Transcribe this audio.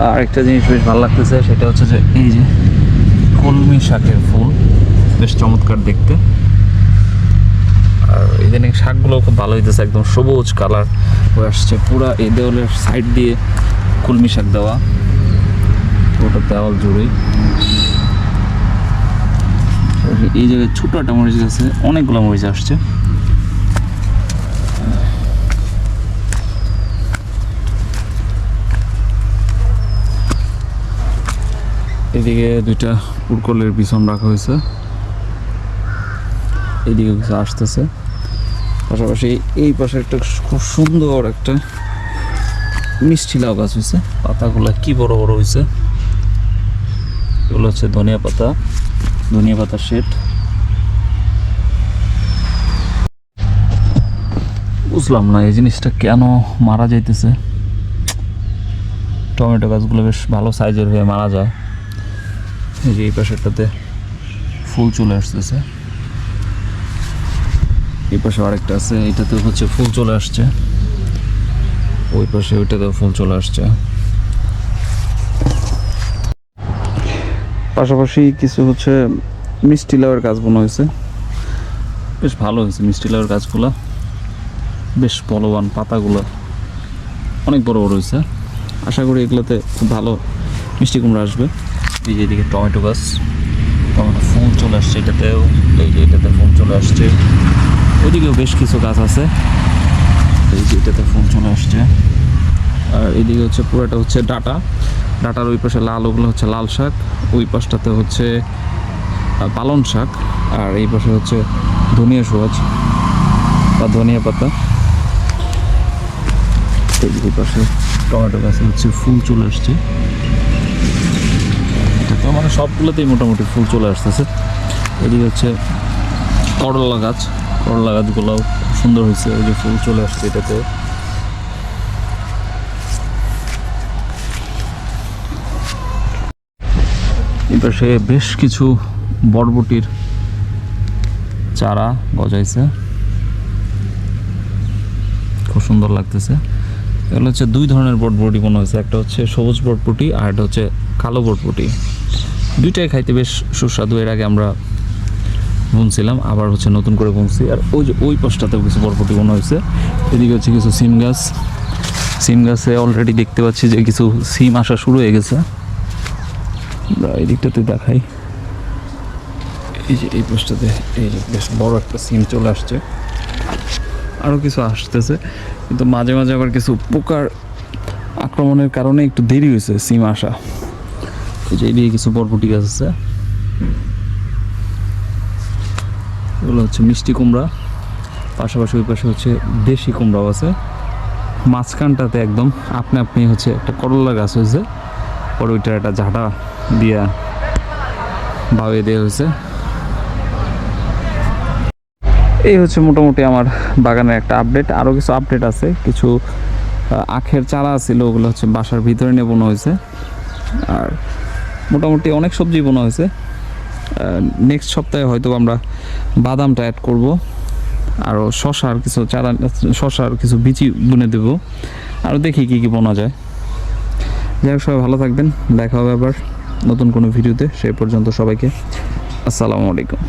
আর একটা জিনিস বেশ ভালো লাগতেছে, সেটা হচ্ছে যে এই যে কলমি শাকের ফুল, বেশ চমৎকার দেখতে। আর ইদানিং শাকগুলো খুব ভালো হইতেছে, একদম সবুজ কালার হয়ে আসছে। পুরা এই দেওয়ালের সাইড দিয়ে কলমি শাক দেওয়া, ওটা দেওয়াল জুড়েই। এই জায়গায় ছোটো একটা মরিচ আছে, অনেকগুলো মরিচ আসছে। এদিকে দুইটা পুরকলের পিছন রাখা হয়েছে, এইদিকে কিছু আসতেছে। পাশাপাশি এই পাশে একটা খুব সুন্দর একটা মিষ্টি লাউ গাছ হয়েছে, পাতাগুলো কি বড় বড় হয়েছে। এগুলো হচ্ছে ধনিয়া পাতা শেড। বুঝলাম না এই জিনিসটা কেন মারা যাইতেছে। টমেটো গাছগুলো বেশ ভালো সাইজের হয়ে মারা যায়। এই যে এই পাশেরটাতে ফুল চলে আসতেছে, এই পাশে আরেকটা আছে, এটাতে হচ্ছে ফুল চলে আসছে, ওই পাশে ওইটাতেও ফুল চলে আসছে। পাশাপাশি কিছু হচ্ছে মিষ্টি লাউয়ের গাছ বোনা হয়েছে, বেশ ভালো হয়েছে মিষ্টি লাউয়ের গাছগুলো, বেশ বলবান, পাতাগুলো অনেক বড় বড় হয়েছে। আশা করি এগুলোতে খুব ভালো মিষ্টি কুমড়া আসবে। এই যে এদিকে টমেটো গাছ, টমেটো ফুল চলে আসছে এটাতেও, এই যে এটাতে ফুল চলে আসছে। ওইদিকেও বেশ কিছু গাছ আছে, এই যে এটাতে ফুল চলে আসছে। আর এইদিকে হচ্ছে পুরোটা হচ্ছে ডাটার ওই পাশে লাল, ওগুলো হচ্ছে লাল শাক, ওই পাশটাতে হচ্ছে পালং শাক, আর এই পাশে হচ্ছে ধনিয়া সবুজ বা ধনিয়া পাতা। এই পাশে টমেটো গাছে হচ্ছে ফুল চলে আসছে, এটা তো মানে সবগুলোতেই মোটামুটি ফুল চলে আসতেছে। এদিকে হচ্ছে করলা গাছগুলো খুব সুন্দর হয়েছে, ওই যে ফুল চলে আসছে এটাতে। এই পাশে বেশ কিছু বরবটির চারা গজাইছে, খুব সুন্দর লাগতেছে। এগুলো হচ্ছে দুই ধরনের বরবটি মনে হয়েছে, একটা হচ্ছে সবুজ বরবটি আর একটা হচ্ছে কালো বরবটি। দুইটাই খাইতে বেশ সুস্বাদু। এর আগে আমরা বুনছিলাম, আবার হচ্ছে নতুন করে বুনছি। আর ওই যে ওই পাশটাতেও কিছু বরবটি মনে হয়েছে। এদিকে হচ্ছে কিছু সিম গাছে অলরেডি দেখতে পাচ্ছি যে কিছু সিম আসা শুরু হয়ে গেছে। আমরা এই দিকটাতে দেখাই, এই যে এই পাশটাতে এই যে বেশ বড় একটা সিম চলে আসছে, আরও কিছু আসতেছে, কিন্তু মাঝে মাঝে আবার কিছু পোকার আক্রমণের কারণে একটু দেরি হয়েছে সিম আসা। এই যে এইদিকে কিছু বরবটি গাছ আছে, এগুলো হচ্ছে মিষ্টি কুমড়া। পাশাপাশি ওই পাশে হচ্ছে দেশি কুমড়াও আছে। মাঝখানটাতে একদম আপনি হচ্ছে একটা করলা গাছ হয়েছে, পরে ওইটার একটা ঝাঁটা দিয়া ভাবিয়ে দেওয়া হয়েছে। এই হচ্ছে মোটামুটি আমার বাগানের একটা আপডেট। আরও কিছু আপডেট আছে, কিছু আখের চারা ছিল, ওগুলো হচ্ছে বাসার ভিতরে নিয়ে বোনা হয়েছে। আর মোটামুটি অনেক সবজি বোনা হয়েছে। নেক্সট সপ্তাহে হয়তো আমরা বাদামটা অ্যাড করব, আরও শশার কিছু বিচি বুনে দেব, আরও দেখি কী বোনা যায়। যাই হোক, সবাই ভালো থাকবেন, দেখা হবে আবার নতুন কোনো ভিডিওতে। সেই পর্যন্ত সবাইকে আসসালামু আলাইকুম।